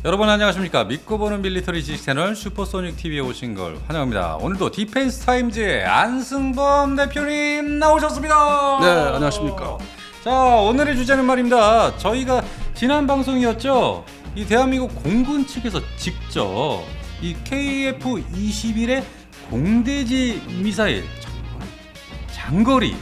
여러분 안녕하십니까? 믿고 보는 밀리터리 지식 채널 슈퍼소닉 TV에 오신 걸 환영합니다. 오늘도 디펜스 타임즈의 안승범 대표님 나오셨습니다. 네, 안녕하십니까? 자, 오늘의 주제는 말입니다. 저희가 지난 방송이었죠. 이 대한민국 공군 측에서 직접 이 KF-21의 공대지 미사일 장거리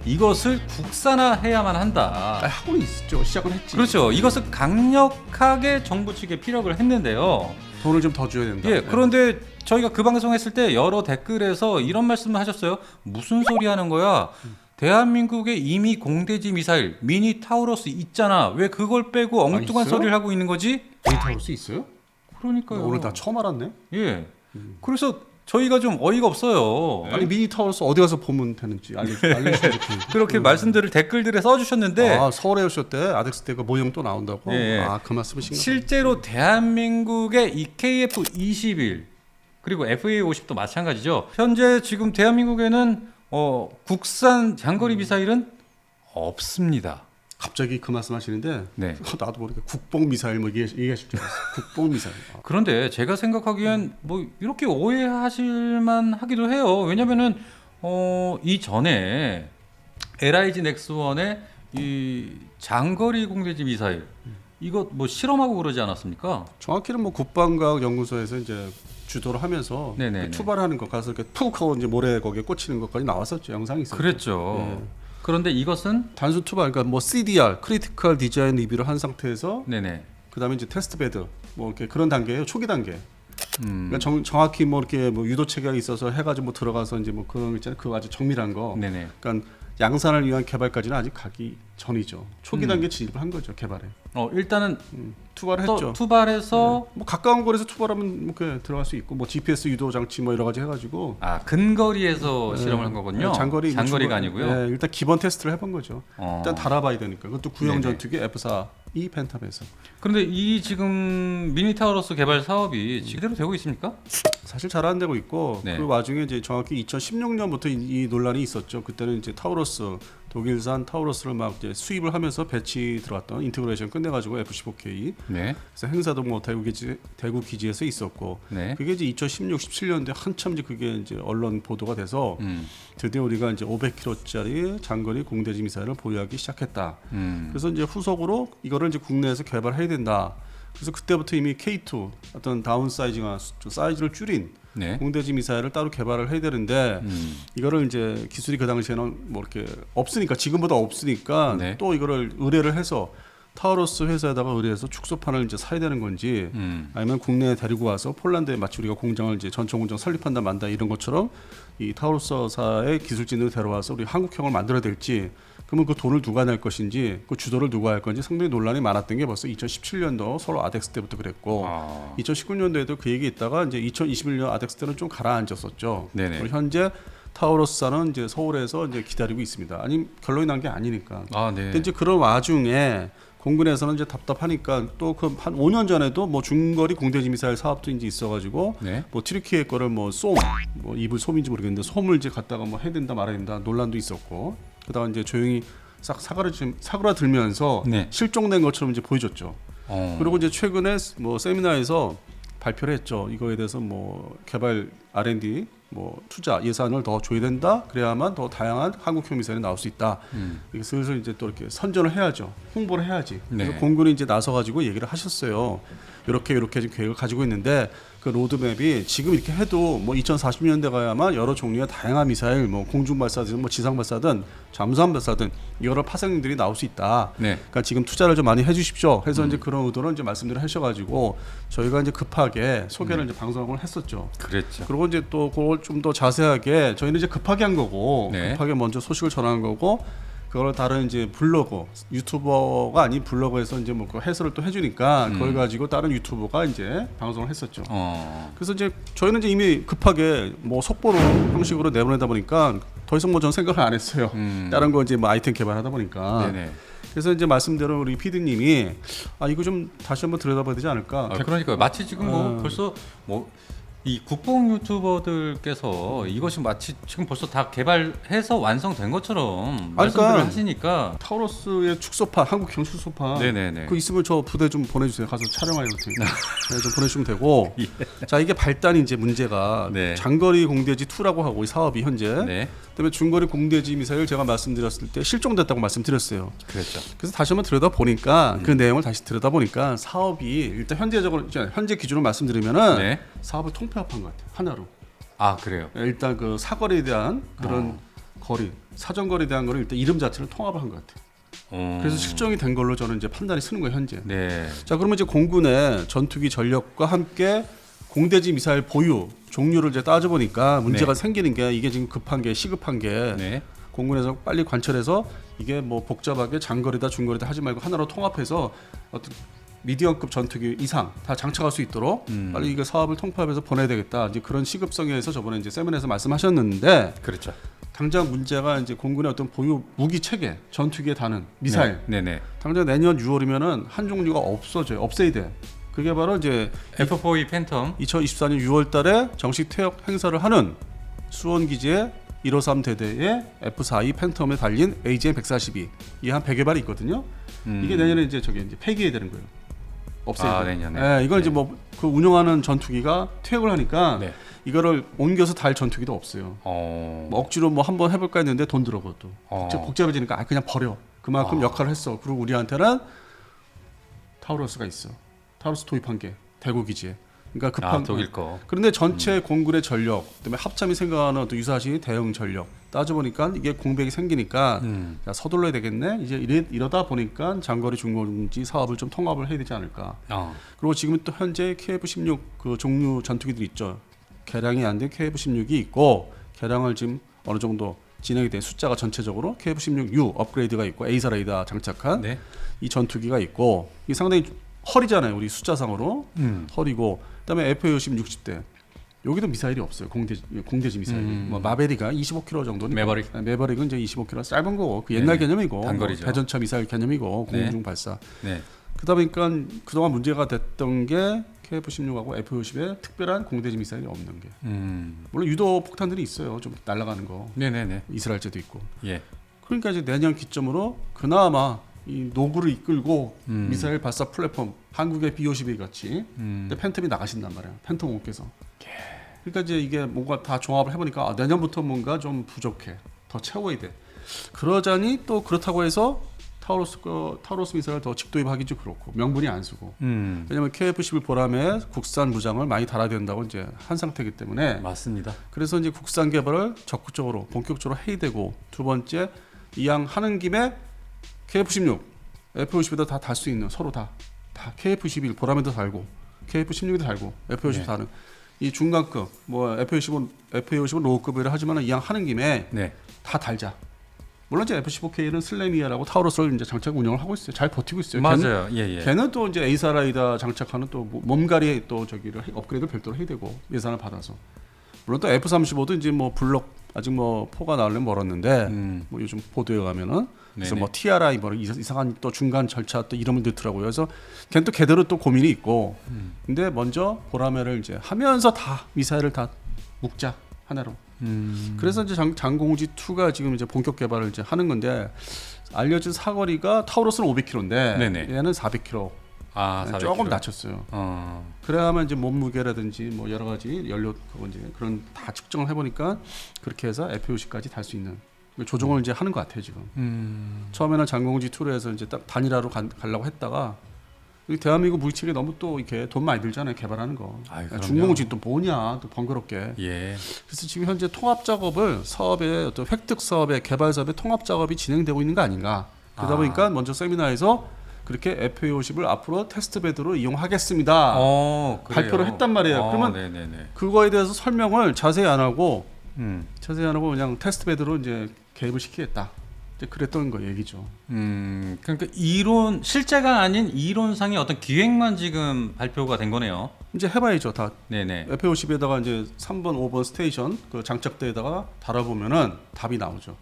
이것을 국산화해야만 한다. 하고는 있었죠. 시작은 했지. 그렇죠. 이것을 강력하게 정부 측에 피력을 했는데요. 돈을 좀 더 줘야 된다. 예, 그런데 저희가 그 방송했을 때 여러 댓글에서 이런 말씀을 하셨어요. 무슨 소리 하는 거야? 대한민국에 이미 공대지 미사일 미니 타우러스 있잖아. 왜 그걸 빼고 엉뚱한 있어요? 소리를 하고 있는 거지? 데이터로스 있어요? 그러니까요. 오늘 다 처음 알았네. 예. 그래서 저희가 좀 어이가 없어요. 아니 미니 타워로스 어디 가서 보면 되는지 알려주면 좋겠네. 그렇게 말씀들을 댓글들에 써주셨는데 아, 서울에 오셨대. 아덱스 때가 모형 또 나온다고. 예. 아, 그 말씀이신가요? 실제로 대한민국의 이 KF-21 그리고 FA-50도 마찬가지죠. 현재 지금 대한민국에는 국산 장거리 미사일은 없습니다. 갑자기 그 말씀하시는데 네. 나도 모르게 국뽕 미사일 뭐 얘기하실 줄 알았어. 국뽕 미사일. 아, 그런데 제가 생각하기엔 뭐 이렇게 오해하실만 하기도 해요. 왜냐면은 이 전에 LIG 넥스원의 이 장거리 공대지 미사일 이거 뭐 실험하고 그러지 않았습니까? 정확히는 뭐 국방과학 연구소에서 이제 주도를 하면서 네네네. 투발하는 것 가서 이렇게 푹 하고 이제 모래 거기에 꽂히는 것까지 나왔었죠. 영상이 있었죠. 그랬죠. 네. 그런데 이것은 단순 투발, 그러니까 뭐 CDR, 크리티컬 디자인 리뷰를 한 상태에서 네네. 그다음에 이제 테스트 베드, 뭐 이렇게 그런 단계예요. 초기 단계. 음. 그러니까 정확히 뭐 이렇게 뭐 유도 체계가 있어서 해가지고 뭐 들어가서 이제 뭐 그런 거 있잖아요. 그거 아주 정밀한 거. 네네. 그러니까 양산을 위한 개발까지는 아직 가기 전이죠. 초기 단계 진입을 한 거죠, 개발에. 일단은 투발을 또 했죠. 투발해서 뭐 가까운 거리에서 투발하면 뭐 그냥 들어갈 수 있고, 뭐 GPS 유도 장치 뭐 여러 가지 해가지고. 근거리에서 실험을 한 거군요. 장거리 장거리가 아니고요. 네, 일단 기본 테스트를 해본 거죠. 일단 달아봐야 되니까. 그것도 구형 네네. 전투기 F4E 펜탑에서. 그런데 이 지금 미니 타우러스 개발 사업이 제대로 되고 있습니까? 사실 잘 안 되고 있고 네. 그 와중에 이제 정확히 2016년부터 이 논란이 있었죠. 그때는 이제 타우러스 독일산 타우러스를 막 이제 수입을 하면서 배치 들어갔던 인테그레이션 끝내가지고 F-15K 네. 그래서 행사도 뭐 대구 기지에서 있었고 네. 그게 이제 2016, 17년도에 한참 이제 그게 이제 언론 보도가 돼서 드디어 우리가 이제 500km짜리 장거리 공대지 미사일을 보유하기 시작했다. 그래서 이제 후속으로 이거를 이제 국내에서 개발해야 된다. 그래서 그때부터 이미 K2 어떤 다운 사이즈가 사이즈를 줄인 네. 공대지 미사일을 따로 개발을 해야 되는데 이거를 이제 기술이 그 당시에는 뭐 이렇게 없으니까 지금보다 없으니까 네. 또 이거를 의뢰를 해서 타우러스 회사에다가 의뢰해서 축소판을 이제 사야 되는 건지 아니면 국내에 데리고 와서 폴란드에 마치 우리가 공장을 이제 전총 공장 설립한다 만다 이런 것처럼 이 타우러스사의 기술진을 데려와서 우리 한국형을 만들어야 될지 그러면 그 돈을 누가 낼 것인지 그 주도를 누가 할 건지 상당히 논란이 많았던 게 벌써 2017년도 서울 아덱스 때부터 그랬고 2019년도에도 그 얘기 있다가 이제 2021년 아덱스 때는 좀 가라앉았었죠. 네네. 그리고 현재 타우러스사는 이제 서울에서 이제 기다리고 있습니다. 아니 결론이 난 게 아니니까. 네. 근데 이제 그런 와중에 공군에서는 이제 답답하니까 또 그 한 5년 전에도 뭐 중거리 공대지 미사일 사업도 이제 있어가지고 네. 뭐 트리키의 거를 뭐 입을 솜인지 모르겠는데 솜을 이제 갖다가 뭐 해야 된다 말아야 된다 논란도 있었고 그다가 이제 조용히 싹 사그라들면서 네. 실종된 것처럼 이제 보여줬죠. 그리고 이제 최근에 뭐 세미나에서 발표를 했죠. 이거에 대해서 뭐 개발 R&D 뭐 투자 예산을 더 줘야 된다. 그래야만 더 다양한 한국형 미사일이 나올 수 있다. 이게 슬슬 이제 또 이렇게 선전을 해야죠. 홍보를 해야지. 그래서 네. 공군이 이제 나서 가지고 얘기를 하셨어요. 이렇게 지금 계획을 가지고 있는데 그 로드맵이 지금 이렇게 해도 뭐 2040년대 가야만 여러 종류의 다양한 미사일 뭐 공중 발사든 뭐 지상 발사든 잠수함 발사든 여러 파생들이 나올 수 있다. 네. 그러니까 지금 투자를 좀 많이 해주십시오. 해서 이제 그런 의도를 이제 말씀들을 하셔가지고 저희가 이제 급하게 소개를 이제 방송을 했었죠. 그랬죠. 그리고 이제 또 그걸 좀 더 자세하게 저희는 이제 급하게 한 거고 네. 급하게 먼저 소식을 전한 거고 그걸 다른 이제 블로그 유튜버가 아닌 블로그에서 이제 뭐 그 해설을 또 해주니까 그걸 가지고 다른 유튜버가 이제 방송을 했었죠. 그래서 이제 저희는 이제 이미 급하게 뭐 속보로 형식으로 내보내다 보니까 더 이상 뭐 전 생각을 안 했어요. 다른 거 이제 뭐 아이템 개발하다 보니까. 네네. 그래서 이제 말씀대로 우리 PD님이 이거 좀 다시 한번 들여다봐야 되지 않을까. 그러니까요. 마치 지금 뭐 벌써 뭐 이 국뽕 유튜버들께서 이것이 마치 지금 벌써 다 개발해서 완성된 것처럼 말씀들을 그러니까 하시니까 타우러스의 축소판, 한국형 축소판 네네네. 그 있으면 저 부대 좀 보내주세요. 가서 촬영하려 테니까 네, 좀 보내주시면 되고. 예. 자, 이게 발단이 이제 문제가 네. 장거리 공대지 2라고 하고 이 사업이 현재 네. 그다음에 중거리 공대지 미사일 제가 말씀드렸을 때 실종됐다고 말씀드렸어요. 그렇죠. 그래서 다시 한번 들여다 보니까 그 내용을 다시 들여다 보니까 사업이 일단 현재 기준으로 말씀드리면은 네. 사업을 통폐합한 것 같아요. 하나로. 아 그래요. 일단 그 사거리에 대한 그런 거리, 사정거리에 대한 거를 일단 이름 자체를 통합을 한 것 같아요. 그래서 실종이 된 걸로 저는 이제 판단이 쓰는 거예요, 현재. 네. 자, 그러면 이제 공군의 전투기 전력과 함께 공대지 미사일 보유 종류를 이제 따져보니까 문제가 네. 생기는 게 이게 지금 급한 게 시급한 게 네. 공군에서 빨리 관철해서 이게 뭐 복잡하게 장거리다 중거리다 하지 말고 하나로 통합해서 어떤 미디엄급 전투기 이상 다 장착할 수 있도록 빨리 이거 사업을 통합해서 보내야 되겠다. 이제 그런 시급성에서 저번에 이제 세미나에서 말씀하셨는데 그렇죠. 당장 문제가 이제 공군의 어떤 보유 무기 체계, 전투기에 다는 미사일. 네. 네. 당장 내년 6월이면은 한 종류가 없어져요. 없애야 돼. 그게 바로 이제 F4E 팬텀. 2024년 6월달에 정식 퇴역 행사를 하는 수원 기지의 153 대대의 F4E 팬텀에 달린 AGM-142 이 한 100여 발이 있거든요. 이게 내년에 이제 저게 이제 폐기해야 되는 거예요. 없애야 돼. 내년에. 네, 이건 이제 뭐 그 운영하는 전투기가 퇴역을 하니까 네. 이거를 옮겨서 달 전투기도 없어요. 뭐 억지로 뭐 한번 해볼까 했는데 돈 들어 그것도 복잡해지니까 그냥 버려. 그만큼 역할을 했어. 그리고 우리한테는 타우러스가 있어. 타우러스 도입한 게 대구 기지에. 그러니까 급한 독일 거. 그런데 전체 공군의 전력, 그다음에 합참이 생각하는 어떤 유사시 대응 전력 따져보니까 이게 공백이 생기니까 야, 서둘러야 되겠네. 이제 이러다 보니까 장거리 중거리 사업을 좀 통합을 해야 되지 않을까. 그리고 지금 또 현재 KF-16 그 종류 전투기들 있죠. 개량이 안 된 KF-16이 있고 개량을 지금 어느 정도 진행이 된 숫자가 전체적으로 KF-16U 업그레이드가 있고 에이사 레이더 장착한 네. 이 전투기가 있고 이 상당히 허리잖아요. 우리 숫자상으로 허리고 그다음에 FA-50 60대 여기도 미사일이 없어요. 공대지 미사일이. 뭐 마베리가 25km 정도니까. 매버릭. 매버릭은 이제 25km 짧은 거고 그 옛날 개념이고 단거리죠. 뭐 대전차 미사일 개념이고 공중 발사. 네. 그러다 보니까 그동안 문제가 됐던 게 KF-16하고 F-50에 특별한 공대지 미사일이 없는 게. 물론 유도 폭탄들이 있어요. 좀 날아가는 거. 네네네. 이스라엘제도 있고. 예. 그러니까 이제 내년 기점으로 그나마 이 노구를 이끌고 미사일 발사 플랫폼 한국의 B-52 같이 근데 팬텀이 나가신단 말이야. 팬텀 5께서. 그러니까 이제 이게 뭔가 다 종합을 해보니까 내년부터 뭔가 좀 부족해. 더 채워야 돼. 그러자니 또 그렇다고 해서 타우러스 미사일을 더 직도입하기 좀 그렇고 명분이 안 쓰고. 왜냐하면 KF-11 보람에 국산 무장을 많이 달아야 된다고 이제 한 상태이기 때문에. 맞습니다. 그래서 이제 국산 개발을 적극적으로 본격적으로 해야 되고 두 번째 이양 하는 김에 KF-16, F-50에도 다 달 수 있는 서로 다 KF-11 보람에도 달고 KF-16에도 달고 F-50 네. 다는 이 중간급 뭐 FA-50은 로우급이라 하지만 이양 하는 김에 네. 다 달자. 물론 이제 F-15K는 슬래미아라고 타우러스를 이제 장착 운영을 하고 있어요. 잘 버티고 있어요. 맞아요. 예. 걔는 또 이제 에이사 라이더 장착하는 또 몸가리 또 저기를 업그레이드 별도로 해야 되고 예산을 받아서. 물론 또 F-35도 이제 뭐 블록 아직 뭐 포가 나오려면 멀었는데 뭐 요즘 보도에 가면은 그래서 네네. 뭐 TRI 뭐 이상한 또 중간 절차 또 이름을 넣더라고요. 그래서 걔는 또 걔대로 또 고민이 있고. 근데 먼저 보라매를 이제 하면서 다 미사일을 다 묶자 하나로. 그래서 이제 장공우지 2가 지금 이제 본격 개발을 이제 하는 건데 알려진 사거리가 타우러스는 500km인데 네네. 얘는 400km. 아, 400km. 조금 낮췄어요. 그래야만 이제 몸무게라든지 뭐 여러 가지 연료 그거 이제 그런 다 측정을 해보니까 그렇게 해서 F-50까지 달 수 있는 조정을 이제 하는 것 같아요 지금. 처음에는 장공지 2로 해서 이제 딱 단일화로 가려고 했다가 대한민국 무기체계 너무 또 이렇게 돈 많이 들잖아요 개발하는 거. 중공지 또 뭐냐 또 번거롭게. 예. 그래서 지금 현재 통합 작업을 사업의 어떤 획득 사업의 개발 사업의 통합 작업이 진행되고 있는 거 아닌가. 그러다 보니까 먼저 세미나에서 그렇게 FA-50을 앞으로 테스트베드로 이용하겠습니다. 발표를 했단 말이에요. 그러면 네네네. 그거에 대해서 설명을 자세히 안 하고 그냥 테스트베드로 이제 개입을 시키겠다. 이제 그랬던 거 얘기죠. 그러니까 이론 실제가 아닌 이론상의 어떤 기획만 지금 발표가 된 거네요. 이제 해봐야죠. 다 네네. FA-50에다가 이제 3번, 5번 스테이션 그 장착대에다가 달아보면은 답이 나오죠.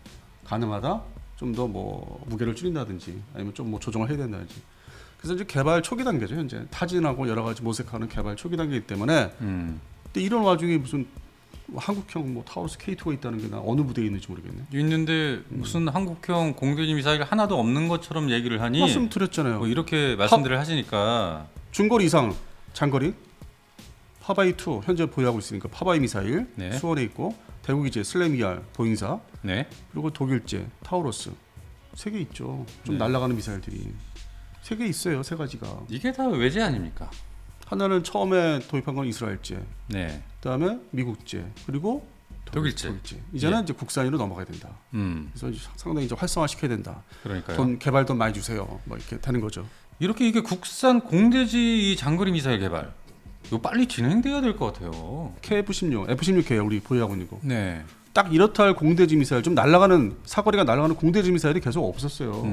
가능하다. 좀 더 뭐 무게를 줄인다든지 아니면 좀 뭐 조정을 해야 된다든지. 그래서 이제 개발 초기 단계죠. 현재 타진하고 여러 가지 모색하는 개발 초기 단계이기 때문에 근데 이런 와중에 무슨 한국형 뭐 타우러스 K2가 있다는 게 나 어느 부대에 있는지 모르겠네. 있는데 무슨 한국형 공대지 미사일 하나도 없는 것처럼 얘기를 하니 말씀드렸잖아요. 뭐 이렇게 말씀들을 하시니까 중거리 이상 장거리 파바이2 현재 보유하고 있으니까 파바이 미사일 네. 수원에 있고 대구기제 슬래미알 보잉사 네. 그리고 독일제 타우러스 3개 있죠. 좀 네. 날아가는 미사일들이 3개 있어요. 3가지가. 이게 다 외제 아닙니까? 하나는 처음에 도입한 건 이스라엘제, 네. 그다음에 미국제, 그리고 독일제. 이제는 예. 이제 국산으로 넘어가야 된다. 그래서 상당히 이제 활성화시켜야 된다. 그러니까요. 돈 개발 돈 많이 주세요. 뭐 이렇게 되는 거죠. 이렇게 이게 국산 공대지 이 장거리 미사일 개발 이거 빨리 진행돼야 될 것 같아요. KF-16, F-16K 우리 보유하고 있는 거. 네. 딱 이렇다 할 공대지 미사일 좀 날아가는 사거리가 날아가는 공대지 미사일이 계속 없었어요.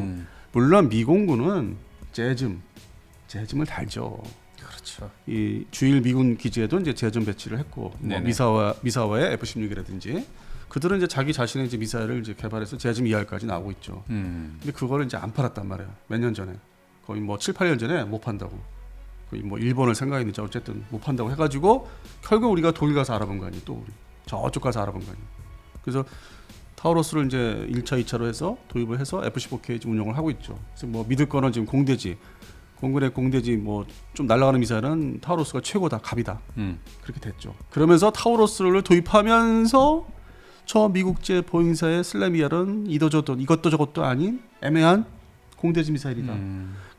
물론 미공군은 재즘을 달죠. 그렇죠. 이 주일 미군 기지에도 이제 재점 배치를 했고 뭐 네네. 미사와의 F-16이라든지 그들은 이제 자기 자신의 이제 미사일을 이제 개발해서 재점 2할까지 나오고 있죠. 근데 그거를 이제 안 팔았단 말이에요. 몇 년 전에 거의 뭐 7, 8년 전에 못 판다고. 거의 뭐 일본을 생각했는지 어쨌든 못 판다고 해가지고 결국 우리가 독일 가서 알아본 거 아니에요. 또 우리 저쪽 가서 알아본 거 아니에요. 그래서 타우러스를 이제 1차, 2차로 해서 도입을 해서 F-15K 지금 운영을 하고 있죠. 그래서 뭐 믿을 거는 지금 공대지, 공군의 공대지 뭐 좀 날아가는 미사일은 타우러스가 최고다, 갑이다. 그렇게 됐죠. 그러면서 타우러스를 도입하면서 저 미국제 보잉사의 슬래미알은 이도저도 이것도 저것도 아닌 애매한 공대지 미사일이다.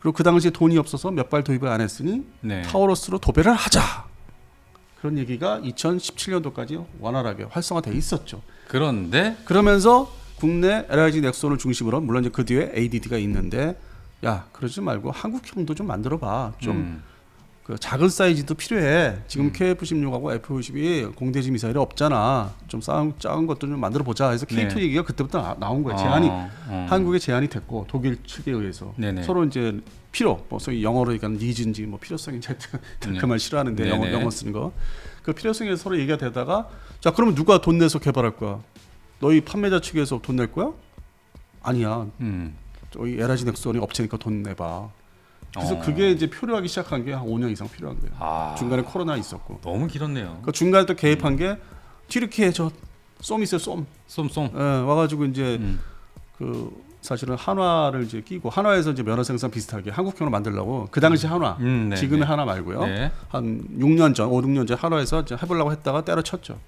그리고 그 당시에 돈이 없어서 몇 발 도입을 안 했으니 네. 타우러스로 도배를 하자. 그런 얘기가 2017년도까지 원활하게 활성화돼 있었죠. 그런데 그러면서 국내 LIG 넥슨을 중심으로 물론 이제 그 뒤에 ADD가 있는데 야 그러지 말고 한국형도 좀 만들어봐. 좀 그 작은 사이즈도 필요해. 지금 KF-16하고 F-52 공대지 미사일이 없잖아. 좀 작은 것도 좀 만들어 보자. 해서 K2 네. 얘기가 그때부터 나온 거야. 제안이 한국에 제안이 됐고 독일 측에 의해서 네네. 서로 이제 필요, 뭐 소위 영어로 얘기하는 니즈인지 뭐 필요성인지 하여튼 그 말 싫어하는데 네네. 영어 쓰는 거. 그 필요성에 서로 얘기가 되다가 자 그러면 누가 돈 내서 개발할 거야? 너희 판매자 측에서 돈 낼 거야? 아니야. 저희 LIG 넥슨이 업체니까 돈 내봐. 그래서 그게 이제 표류하기 시작한 게 한 5년 이상 필요한 거예요. 중간에 코로나 있었고. 너무 길었네요. 그 중간에 또 개입한 게 튀르키예 쏨 있어요, 쏨. 쏨쏨. 예, 와가지고 이제 그 사실은 한화를 이제 끼고 한화에서 이제 면허 생산 비슷하게 한국형으로 만들려고 그 당시 한화, 네, 지금의 네. 한화 말고요. 네. 한 6년 전, 5, 6년 전 한화에서 이제 해보려고 했다가 때려쳤죠.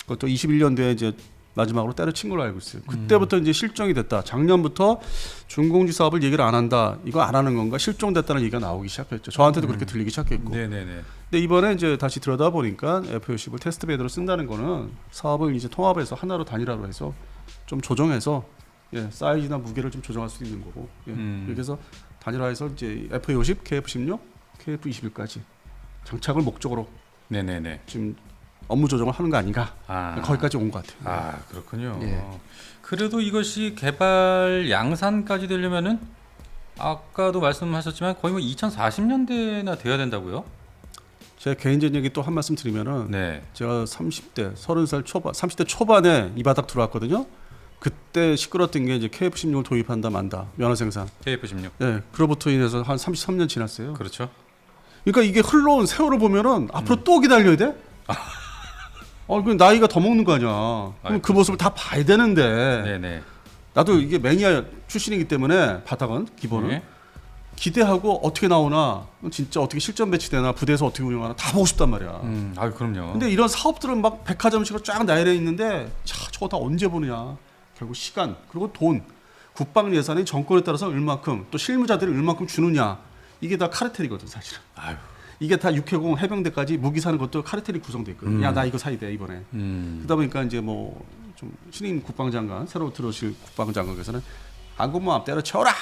그것도 21년도에 이제 마지막으로 때려친 걸로 알고 있어요. 그때부터 이제 실종이 됐다. 작년부터 준공지 사업을 얘기를 안 한다. 이거 안 하는 건가? 실종됐다는 얘기가 나오기 시작했죠. 저한테도 그렇게 들리기 시작했고. 네네네. 근데 이번에 이제 다시 들여다 보니까 F-50을 테스트 베드로 쓴다는 거는 사업을 이제 통합해서 하나로 단일화로 해서 좀 조정해서 사이즈나 무게를 좀 조정할 수 있는 거고. 그래서 단일화해서 이제 F-50, KF-16, KF-21까지 장착을 목적으로 네네네. 지금 업무 조정을 하는 거 아닌가? 거기까지 온 것 같아요. 아 그렇군요. 예. 그래도 이것이 개발 양산까지 되려면은 아까도 말씀하셨지만 거의 뭐 2040년대나 돼야 된다고요? 제 개인적인 얘기 또 한 말씀 드리면은 네. 제가 30대, 30살 초반, 30대 초반에 이 바닥 들어왔거든요. 그때 시끄럽던 게 이제 KF-16을 도입한다 만다 면허 생산. KF-16. 예, 그로부터 인해서 한 33년 지났어요. 그렇죠. 그러니까 이게 흘러온 세월을 보면은 앞으로 또 기다려야 돼? 그 나이가 더 먹는 거 아니야. 그럼 그 모습을 다 봐야 되는데. 네네. 나도 이게 매니아 출신이기 때문에 바닥은 기본은 네. 기대하고 어떻게 나오나 진짜 어떻게 실전 배치되나 부대에서 어떻게 운영하나 다 보고 싶단 말이야. 아 그럼요. 근데 이런 사업들은 막 백화점식으로 쫙 나열해 있는데 저거 다 언제 보느냐. 결국 시간 그리고 돈 국방 예산이 정권에 따라서 얼마큼 또 실무자들이 얼마큼 주느냐 이게 다 카르텔이거든 사실은. 아유. 이게 다 육해공 해병대까지 무기 사는 것도 카르텔이 구성돼 있거든. 야 나 이거 사야 돼 이번에. 그러다 보니까 이제 뭐 좀 신임 국방장관 새로 들어오실 국방장관께서는 한국모함 때려쳐라.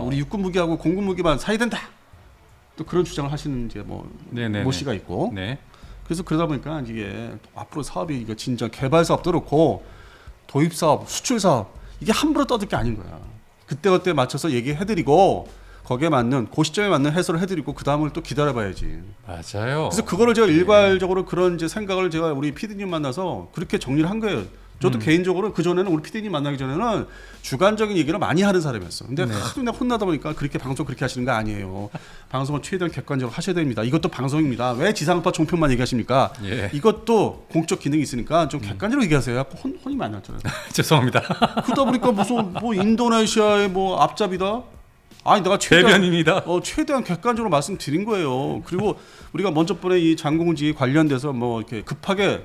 우리 육군 무기하고 공군 무기만 사야 된다. 또 그런 주장을 하시는 이제 뭐 모씨가 있고. 네. 그래서 그러다 보니까 이게 앞으로 사업이 이거 진짜 개발 사업도 그렇고 도입 사업, 수출 사업 이게 함부로 떠들 게 아닌 거야. 그때 맞춰서 얘기해드리고 거기에 맞는 그 시점에 맞는 해설을 해드리고 그 다음을 또 기다려봐야지. 맞아요. 그래서 그거를 제가 일괄적으로 그런 이제 생각을 제가 우리 PD님 만나서 그렇게 정리를 한 거예요. 저도 개인적으로 그 전에는 우리 PD님 만나기 전에는 주관적인 얘기를 많이 하는 사람이었어. 근데 하도 내가 혼나다 보니까 그렇게 방송 그렇게 하시는 거 아니에요. 방송은 최대한 객관적으로 하셔야 됩니다. 이것도 방송입니다. 왜 지상파 종편만 얘기하십니까? 예. 이것도 공적 기능이 있으니까 좀 객관적으로 얘기하세요. 약간 혼이 많이 났잖아요. 죄송합니다. 그러다 보니까 무슨 뭐 인도네시아의 뭐 앞잡이다. 아니 내가 대변인이다. 최대한 객관적으로 말씀드린 거예요. 그리고 우리가 먼저 번에 이 장공지 관련돼서 뭐 이렇게 급하게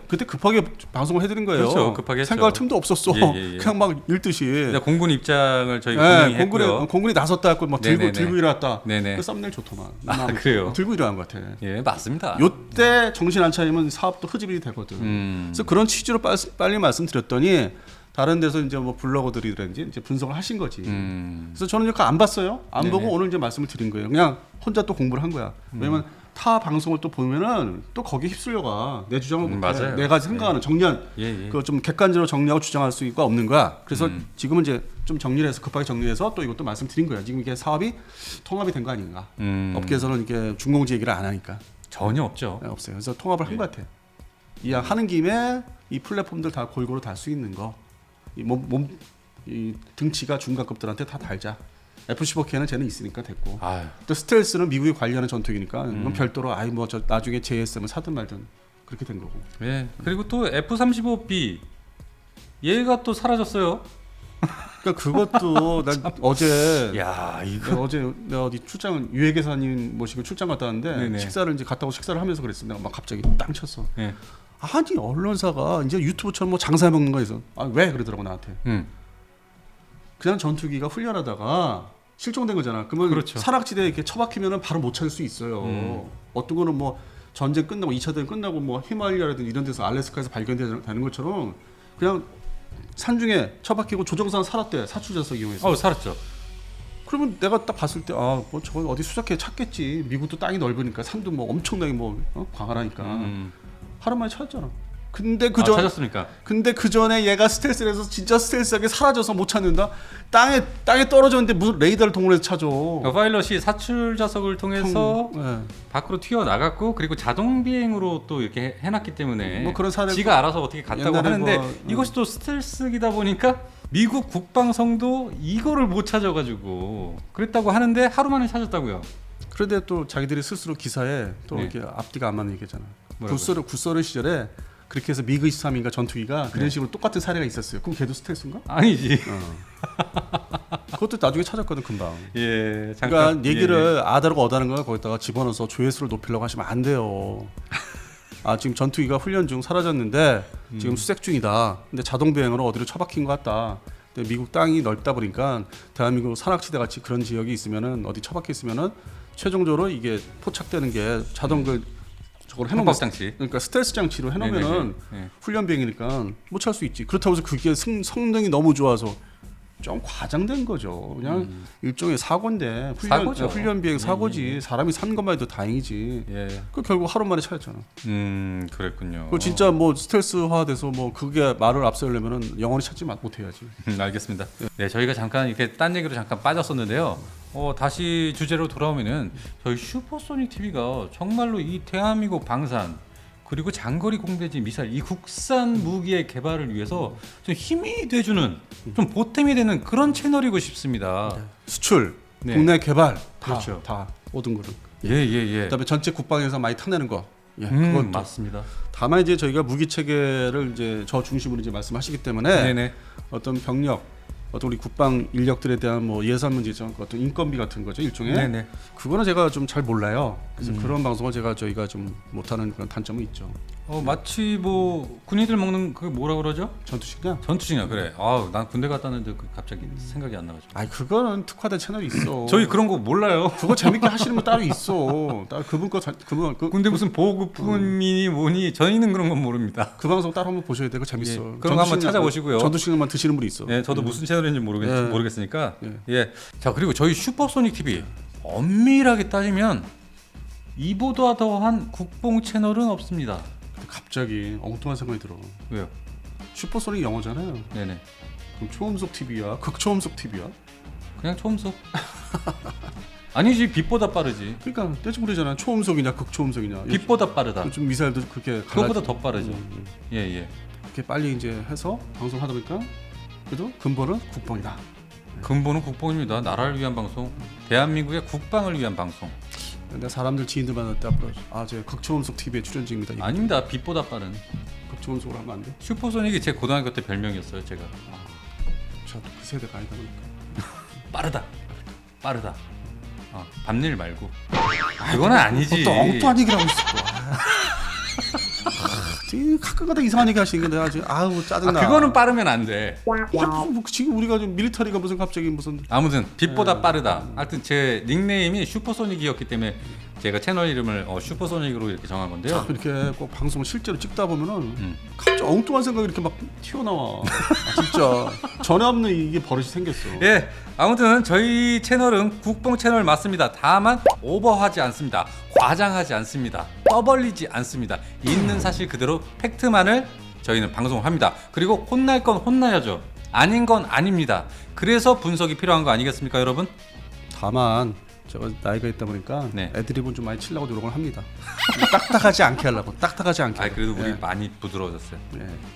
방송을 해드린 거예요. 그렇죠. 급하게 했죠. 생각할 틈도 없었어. 예. 그냥 막 읽듯이. 공군 입장을 저희가 분명히 했고요. 공군이 나섰다 했고 뭐 들고 일어났다. 네네. 그 썸네일 좋더만. 그래요. 들고 일어난 것 같아. 예, 맞습니다. 요때 정신 안 차리면 사업도 흐지부지 되거든. 그래서 그런 취지로 빨리 말씀드렸더니. 다른 데서 이제 뭐 블로거들이든지 이제 분석을 하신 거지. 그래서 저는 이거 안 봤어요. 안 네네. 보고 오늘 이제 말씀을 드린 거예요. 그냥 혼자 또 공부를 한 거야. 왜냐면 타 방송을 또 보면은 또 거기에 휩쓸려가 내 주장을 못해. 맞아요. 내가 생각하는 정리한 그거 좀 객관적으로 정리하고 주장할 수가 없는 거야. 그래서 지금은 이제 좀 정리를 해서 급하게 정리해서 또 이것도 말씀드린 거야. 지금 이게 사업이 통합이 된 거 아닌가. 업계에서는 이게 중공지 얘기를 안 하니까 전혀 없죠. 네, 없어요. 그래서 통합을 한 것 같아. 이왕 하는 김에 이 플랫폼들 다 골고루 달 수 있는 거. 이 등치가 중간급들한테 다 달자. F-15K는 쟤는 있으니까 됐고. 아유. 또 스텔스는 미국이 관리하는 전투기니까 이건 별도로 저 나중에 JSM을 사든 말든 그렇게 된 거고. 예. 그리고 또 F-35B 얘가 또 사라졌어요. 그러니까 그것도 난 어제 야, 이거 내가 어디 출장 유해계사님 모시고 출장 갔다 왔는데 네네. 식사를 이제 갔다 오고 식사를 하면서 그랬어. 내가 막 갑자기 땅 쳤어. 예. 아니 언론사가 이제 유튜브처럼 뭐 장사해 먹는 거 있어. 아 왜 그러더라고 나한테. 그냥 전투기가 훈련하다가 실종된 거잖아. 그러면 그렇죠. 산악지대에 이렇게 처박히면은 바로 못 찾을 수 있어요. 어떤 거는 뭐 전쟁 끝나고 2차 대전 끝나고 뭐 히말라야라든지 이런 데서 알래스카에서 발견되는 것처럼 그냥 산중에 처박히고 조정산 살았대. 사출자석 이용해서. 살았죠. 그러면 내가 딱 봤을 때 뭐 저거 어디 수색해 찾겠지. 미국도 땅이 넓으니까 산도 뭐 엄청나게 뭐 광활하니까 하루 만에 찾았잖아. 근데 찾았습니까? 근데 그 전에 얘가 스텔스를 해서 진짜 스텔스하게 사라져서 못 찾는다. 땅에 떨어졌는데 무슨 레이더를 동원해서 찾아. 파일럿이 사출 좌석을 통해서 밖으로 튀어 나갔고 그리고 자동 비행으로 또 이렇게 해놨기 때문에 뭐 그런 사례 지가 알아서 어떻게 갔다고 하는데 뭐, 이것이 또 스텔스기다 보니까 미국 국방성도 이거를 못 찾아가지고 그랬다고 하는데 하루 만에 찾았다고요. 그런데 또 자기들이 스스로 기사에 또 이렇게 앞뒤가 안 맞는 얘기잖아. 굿소련 시절에 그렇게 해서 미그 23인가 전투기가 그런 식으로 똑같은 사례가 있었어요. 그럼 걔도 스텔스인가? 아니지. 그것도 나중에 찾았거든 금방. 예, 잠깐. 그러니까 얘기를 아다르고 어다는 걸 거기다가 집어넣어서 조회수를 높이려고 하시면 안 돼요. 지금 전투기가 훈련 중 사라졌는데 지금 수색 중이다. 근데 자동 비행으로 어디로 처박힌 것 같다. 근데 미국 땅이 넓다 보니까 대한민국 산악지대 같이 그런 지역이 있으면은 어디 처박혀 있으면은 최종적으로 이게 포착되는 게 자동 저걸 해놓으면 장치. 그러니까 스텔스 장치로 해놓으면은 훈련 비행이니까 못 찾을 수 있지. 그렇다고 해서 그게 성능이 너무 좋아서 좀 과장된 거죠. 그냥 일종의 사고인데 훈련 비행 사고지. 사람이 산 것만 해도 다행이지. 그 결국 하루 만에 찾았잖아. 그랬군요. 그 진짜 뭐 스텔스화돼서 뭐 그게 말을 앞세우려면은 영원히 찾지 못해야지. 알겠습니다. 네, 저희가 잠깐 이렇게 딴 얘기로 잠깐 빠졌었는데요. 다시 주제로 돌아오면은 저희 슈퍼소닉 TV가 정말로 이 대한민국 방산 그리고 장거리 공대지 미사일 이 국산 무기의 개발을 위해서 좀 힘이 돼주는 좀 보탬이 되는 그런 채널이고 싶습니다. 수출, 국내 개발 그렇죠. 다 모든 거를. 예. 그다음에 전체 국방에서 많이 타내는 거. 그것도 맞습니다. 다만 이제 저희가 무기 체계를 이제 저 중심으로 이제 말씀하시기 때문에 어떤 병력 어떤 우리 국방 인력들에 대한 뭐 예산 문제죠, 어떤 인건비 같은 거죠 일종의. 그거는 제가 좀 잘 몰라요. 그래서 그런 방송을 저희가 좀 못하는 그런 단점은 있죠. 마치 뭐 군인들 먹는 그 뭐라 그러죠? 전투식량? 전투식량 그래. 난 군대 갔다 왔는데 갑자기 생각이 안 나가지고. 그거는 특화된 채널이 있어. 저희 그런 거 몰라요. 그거 재밌게 하시는 분 따로 있어. 그분 군대 무슨 보급품이니 뭐니 저희는 그런 건 모릅니다. 그 방송 따로 한번 보셔야 돼. 그거 재밌어. 그런 거 한번 찾아보시고요. 전투식량만 드시는 분이 있어. 저도 무슨 채널인지 모르겠으니까. 자, 그리고 저희 슈퍼소닉 TV 엄밀하게 따지면 이보다 더한 국뽕 채널은 없습니다. 갑자기 엉뚱한 생각이 들어. 왜요? 슈퍼소닉 영어잖아요. 네네. 그럼 초음속 TV야? 극초음속 TV야? 그냥 초음속. 아니지, 빛보다 빠르지. 그러니까 대충 그러잖아. 초음속이냐 극초음속이냐. 빛보다 빠르다. 좀 미사일도 그렇게 그거보다 더 빠르죠. 예. 이렇게 빨리 이제 해서 방송하다 보니까 그래도 근본은 국방이다. 근본은 국방입니다. 나라를 위한 방송, 대한민국의 국방을 위한 방송. 내가 사람들 지인들 만날 때 앞으로 제 극초음속 TV에 출연 중입니다. 아닙니다. 빛보다 빠른 극초음속으로 하면 안 돼? 슈퍼소닉이 제 고등학교 때 별명이었어요. 제가 저도 그 세대가 아니다 보니까. 빠르다. 밤일 말고. 그거는 아니지. 또 엉뚱한 얘기를 하고 있어. 가끔가다 이상한 얘기 하시는 게 내가 지금 짜증나. 그거는 빠르면 안 돼. 지금 우리가 좀 밀리터리가 무슨 갑자기 무슨 아무튼 빛보다 빠르다. 하여튼 제 닉네임이 슈퍼소닉이었기 때문에 제가 채널 이름을 슈퍼소닉으로 이렇게 정한 건데요. 이렇게 꼭 방송을 실제로 찍다 보면은 갑자기 엉뚱한 생각이 이렇게 막 튀어나와. 진짜 전에 없는 이게 버릇이 생겼어. 예, 아무튼 저희 채널은 국뽕 채널 맞습니다. 다만 오버하지 않습니다. 과장하지 않습니다. 떠벌리지 않습니다. 있는 사실 그대로 팩트만을 저희는 방송합니다. 그리고 혼날 건 혼나야죠. 아닌 건 아닙니다. 그래서 분석이 필요한 거 아니겠습니까, 여러분? 다만 제가 나이가 있다 보니까 네. 애드립은 좀 많이 치려고 노력을 합니다. 딱딱하지 않게 하려고. 딱딱하지 않게. 그래도 우리 예. 많이 부드러워졌어요.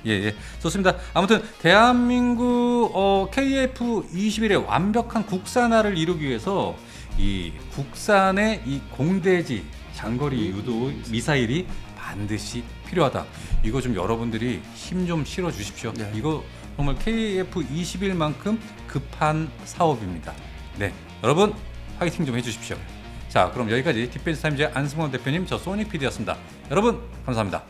예. 예, 좋습니다. 아무튼 대한민국 KF-21의 완벽한 국산화를 이루기 위해서 이 국산의 이 공대지 장거리 유도 미사일이 반드시 필요하다. 이거 좀 여러분들이 힘 좀 실어 주십시오. 네. 이거 정말 KF-21만큼 급한 사업입니다. 네, 여러분 파이팅 좀 해주십시오. 자, 그럼 여기까지 디펜스 타임즈의 안승원 대표님, 저 소닉 PD였습니다. 여러분 감사합니다.